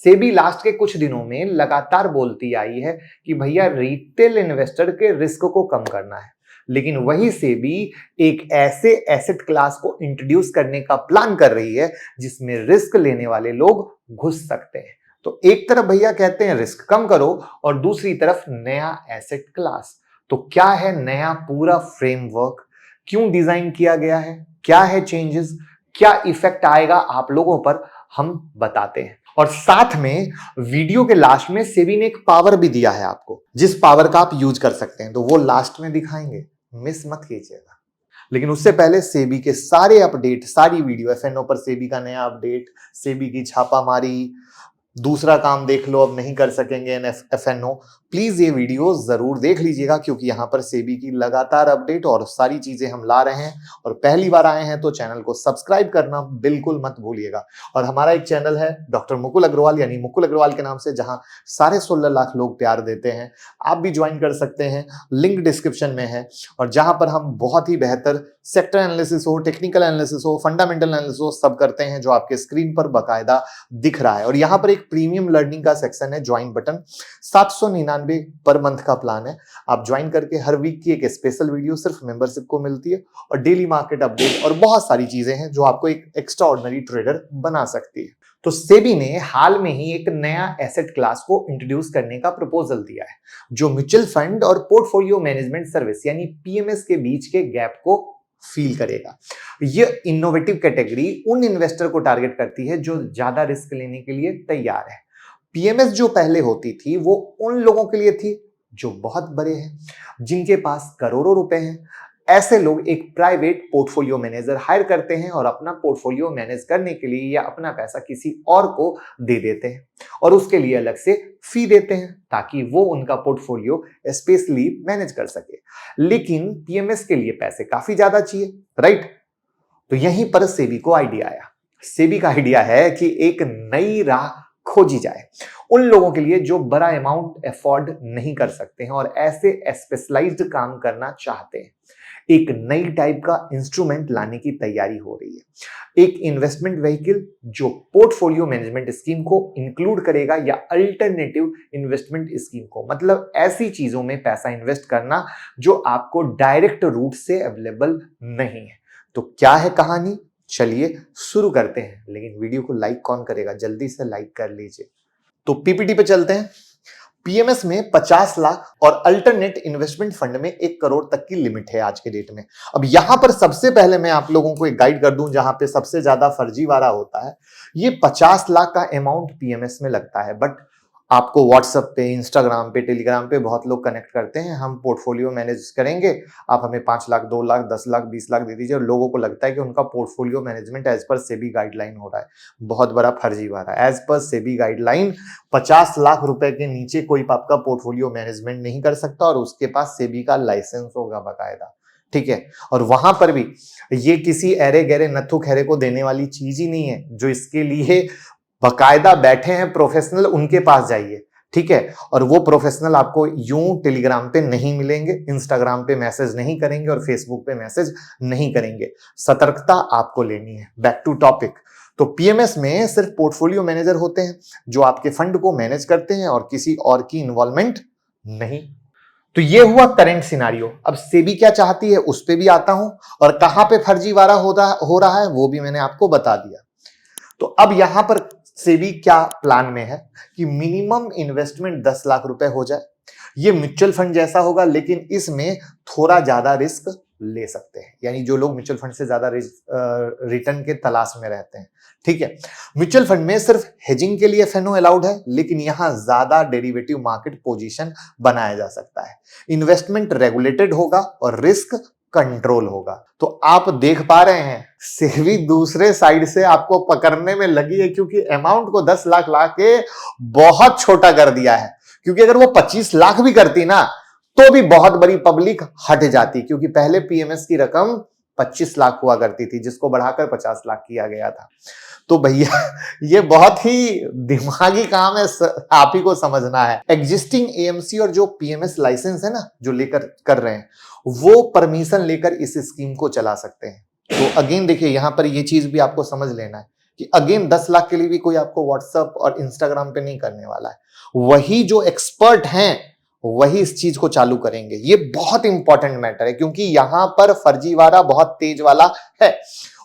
SEBI last के कुछ दिनों में लगातार बोलती आई है कि भैया रिटेल इन्वेस्टर के रिस्क को कम करना है, लेकिन वही सेबी एक ऐसे एसेट क्लास को इंट्रोड्यूस करने का प्लान कर रही है जिसमें रिस्क लेने वाले लोग घुस सकते हैं। तो एक तरफ भैया कहते हैं रिस्क कम करो और दूसरी तरफ नया एसेट क्लास। तो क्या है नया पूरा फ्रेमवर्क, क्यों डिजाइन किया गया है, क्या है चेंजेस, क्या इफेक्ट आएगा आप लोगों पर, हम बताते हैं। और साथ में वीडियो के लास्ट में सेबी ने एक पावर भी दिया है आपको, जिस पावर का आप यूज कर सकते हैं, तो वो लास्ट में दिखाएंगे, मिस मत कीजिएगा। लेकिन उससे पहले सेबी के सारे अपडेट, सारी वीडियो, एफएनओ पर सेबी का नया अपडेट, सेबी की छापामारी, दूसरा काम देख लो अब नहीं कर सकेंगे एफएनओ, प्लीज ये वीडियो जरूर देख लीजिएगा क्योंकि यहां पर सेबी की लगातार अपडेट और सारी चीजें हम ला रहे हैं। और पहली बार आए हैं तो चैनल को सब्सक्राइब करना बिल्कुल मत भूलिएगा। और हमारा एक चैनल है डॉक्टर मुकुल अग्रवाल, यानी मुकुल अग्रवाल के नाम से, जहां 16.5 लाख लोग प्यार देते हैं। आप भी ज्वाइन कर सकते हैं, लिंक डिस्क्रिप्शन में है। और जहां पर हम बहुत ही बेहतर सेक्टर एनालिसिस हो, टेक्निकल एनालिसिस हो, फंडामेंटल एनालिसिस हो, सब करते हैं जो आपके स्क्रीन पर बकायदा दिख रहा है। और यहां पर एक प्रीमियम लर्निंग का सेक्शन है, ज्वाइन बटन, 799 पर मंथ का प्लान है। आप ज्वाइन करके हर वीक की एक स्पेशल वीडियो सिर्फ मेंबरशिप को मिलती है और डेली मार्केट अपडेट और बहुत सारी चीजें हैं जो आपको एक एक्स्ट्रा ऑर्डिनरी ट्रेडर बना सकती है। तो सेबी ने हाल में ही एक नया एसेट क्लास को इंट्रोड्यूस करने का प्रपोजल दिया है जो म्यूचुअल फंड और पोर्टफोलियो मैनेजमेंट सर्विस यानी पीएमएस के बीच के गैप को फील करेगा। यह इनोवेटिव कैटेगरी उन इन्वेस्टर को टारगेट करती है जो ज्यादा रिस्क लेने के लिए तैयार है। पीएमएस जो पहले होती थी वो उन लोगों के लिए थी जो बहुत बड़े हैं, जिनके पास करोड़ों रुपए हैं। ऐसे लोग एक प्राइवेट पोर्टफोलियो मैनेजर हायर करते हैं और अपना पोर्टफोलियो मैनेज करने के लिए या अपना पैसा किसी और को दे देते हैं और उसके लिए अलग से फी देते हैं ताकि वो उनका पोर्टफोलियो स्पेशली मैनेज कर सके। लेकिन पीएमएस के लिए पैसे काफी ज्यादा चाहिए, राइट? तो यहीं पर सेबी को आइडिया आया। सेबी का आइडिया है कि एक नई राह खोजी जाए उन लोगों के लिए जो बड़ा अमाउंट अफोर्ड नहीं कर सकते हैं और ऐसे स्पेशलाइज्ड काम करना चाहते हैं। एक नई टाइप का इंस्ट्रूमेंट लाने की तैयारी हो रही है, एक इन्वेस्टमेंट व्हीकल जो पोर्टफोलियो मैनेजमेंट स्कीम को इंक्लूड करेगा या अल्टरनेटिव इन्वेस्टमेंट स्कीम को, मतलब ऐसी चीजों में पैसा इन्वेस्ट करना जो आपको डायरेक्ट रूट से अवेलेबल नहीं है। तो क्या है कहानी, चलिए शुरू करते हैं। लेकिन वीडियो को लाइक कौन करेगा, जल्दी से लाइक कर लीजिए। तो पीपीटी पे चलते हैं। पीएमएस में 50 लाख और अल्टरनेट इन्वेस्टमेंट फंड में 1 करोड़ तक की लिमिट है आज के डेट में। अब यहां पर सबसे पहले मैं आप लोगों को एक गाइड कर दूं जहां पे सबसे ज्यादा फर्जीवाड़ा होता है। ये 50 लाख का अमाउंट पीएमएस में लगता है, बट आपको व्हाट्सएप पे, इंस्टाग्राम पे, टेलीग्राम पे बहुत लोग कनेक्ट करते हैं, हम पोर्टफोलियो मैनेज करेंगे, आप हमें 5 लाख, 2 लाख, 10 लाख, 20 लाख दे दीजिए। और लोगों को लगता है कि उनका portfolio management as per SEBI guideline हो रहा है। बहुत बड़ा फर्जीवाड़ा। As per SEBI guideline 50 lakh रुपए के नीचे कोई आपका पोर्टफोलियो मैनेजमेंट नहीं कर सकता और उसके पास सेबी का लाइसेंस होगा बाकायदा, ठीक है? और वहां पर भी ये किसी अरे गहरे नत्थु खैरे को देने वाली चीज ही नहीं है। जो इसके लिए बकायदा बैठे हैं प्रोफेशनल, उनके पास जाइए, ठीक है? और वो प्रोफेशनल आपको यूं टेलीग्राम पे नहीं मिलेंगे, इंस्टाग्राम पे मैसेज नहीं करेंगे और फेसबुक पे मैसेज नहीं करेंगे। सतर्कता आपको लेनी है। Back to topic. तो पीएमएस में सिर्फ पोर्टफोलियो मैनेजर होते हैं जो आपके फंड को मैनेज करते हैं और किसी और की इन्वॉल्वमेंट नहीं। तो ये हुआ करंट सिनारियो। अब सेबी क्या चाहती है उस पे भी आता हूं और कहां पे फर्जीवाड़ा हो रहा है वो भी मैंने आपको बता दिया। तो अब यहां पर सेबी क्या प्लान में है कि मिनिमम इन्वेस्टमेंट 10 लाख रुपए हो जाए। ये म्यूचुअल फंड जैसा होगा लेकिन इसमें थोड़ा ज्यादा रिस्क ले सकते हैं, यानी जो लोग म्यूचुअल फंड से ज्यादा रिटर्न के तलाश में रहते हैं, ठीक है? म्यूचुअल फंड में सिर्फ हेजिंग के लिए एफएनओ अलाउड है, लेकिन यहां ज्यादा डेरिवेटिव मार्केट पोजीशन बनाया जा सकता है। इन्वेस्टमेंट रेगुलेटेड होगा और रिस्क कंट्रोल होगा। तो आप देख पा रहे हैं सेबी दूसरे साइड से आपको पकड़ने में लगी है क्योंकि अमाउंट को 10 लाख ला के बहुत छोटा कर दिया है। क्योंकि अगर वो 25 लाख भी करती ना तो भी बहुत बड़ी पब्लिक हट जाती, क्योंकि पहले पीएमएस की रकम 25 लाख हुआ करती थी जिसको बढ़ाकर 50 लाख किया गया था। तो भैया ये बहुत ही दिमागी काम है, आप ही को समझना है। एग्जिस्टिंग एएमसी और जो पीएमएस लाइसेंस है ना जो लेकर कर रहे हैं वो परमिशन लेकर इस स्कीम को चला सकते हैं। तो अगेन देखिए यहां पर ये चीज भी आपको समझ लेना है कि अगेन 10 लाख के लिए भी कोई आपको व्हाट्सएप और इंस्टाग्राम पे नहीं करने वाला है। वही जो एक्सपर्ट हैं वही इस चीज को चालू करेंगे। ये बहुत इंपॉर्टेंट मैटर है क्योंकि यहां पर फर्जीवाड़ा बहुत तेज वाला है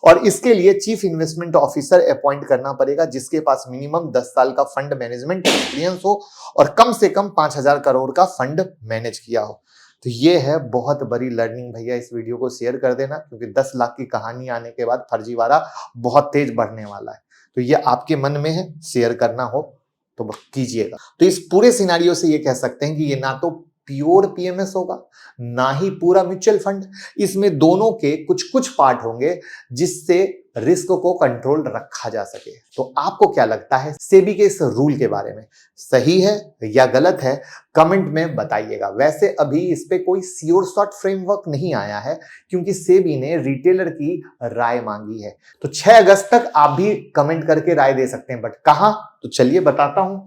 और इसके लिए चीफ इन्वेस्टमेंट ऑफिसर अपॉइंट करना पड़ेगा जिसके पास मिनिमम 10 साल का फंड मैनेजमेंट एक्सपीरियंस हो और कम से कम 5,000 करोड़ का फंड मैनेज किया हो। तो ये है बहुत बड़ी लर्निंग भैया। इस वीडियो को शेयर कर देना क्योंकि 10 लाख की कहानी आने के बाद फर्जीवाड़ा बहुत तेज बढ़ने वाला है। तो ये आपके मन में है, शेयर करना हो तो कीजिएगा। तो इस पूरे सिनारियो से ये कह सकते हैं कि ये ना तो प्योर पीएमएस होगा ना ही पूरा म्यूचुअल फंड। इसमें दोनों के कुछ कुछ पार्ट होंगे जिससे रिस्क को कंट्रोल रखा जा सके। तो आपको क्या लगता है सेबी के इस रूल के बारे में, सही है या गलत है, कमेंट में बताइएगा। वैसे अभी इस पे कोई श्योर शॉट फ्रेमवर्क नहीं आया है क्योंकि सेबी ने रिटेलर की राय मांगी है। तो 6 अगस्त तक आप भी कमेंट करके राय दे सकते हैं, बट कहां, तो चलिए बताता हूं।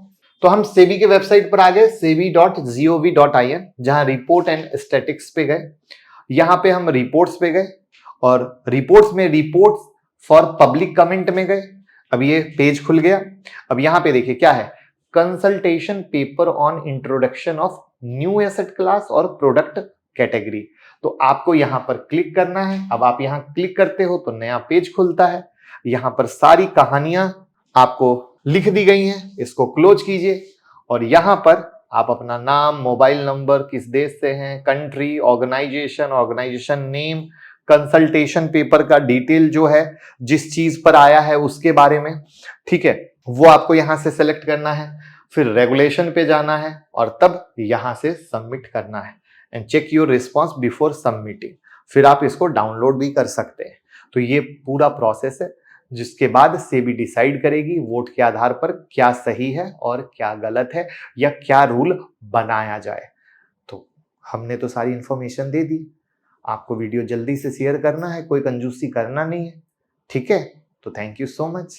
तो हम सेबी के वेबसाइट पर आ गए sebi.gov.in, जहां रिपोर्ट एंड स्टैटिक्स पे गए। यहां पे हम रिपोर्ट्स पे गए और रिपोर्ट्स में रिपोर्ट्स फॉर पब्लिक कमेंट में गए। अब ये पेज खुल गया। अब यहां पे देखिए क्या है, consultation paper on introduction of new asset class और प्रोडक्ट कैटेगरी। तो आपको यहां पर क्लिक करना है। अब आप यहां क्लिक करते हो तो नया पेज खुलता है। यहां पर सारी कहानियां आपको लिख दी गई हैं। इसको क्लोज कीजिए और यहां पर आप अपना नाम, मोबाइल नंबर, किस देश से हैं, country, organisation name, consultation paper का डिटेल जो है जिस चीज पर आया है उसके बारे में, ठीक है, वो आपको यहां से सेलेक्ट करना है। फिर रेगुलेशन पे जाना है और तब यहां से सबमिट करना है and check your response before submitting. फिर आप इसको डाउनलोड भी कर सकते हैं। तो ये पूरा प्रोसेस है जिसके बाद सेबी डिसाइड करेगी वोट के आधार पर क्या सही है और क्या गलत है या क्या रूल बनाया जाए। तो हमने तो सारी इंफॉर्मेशन दे दी। आपको वीडियो जल्दी से शेयर करना है, कोई कंजूसी करना नहीं है, ठीक है। तो थैंक यू सो मच।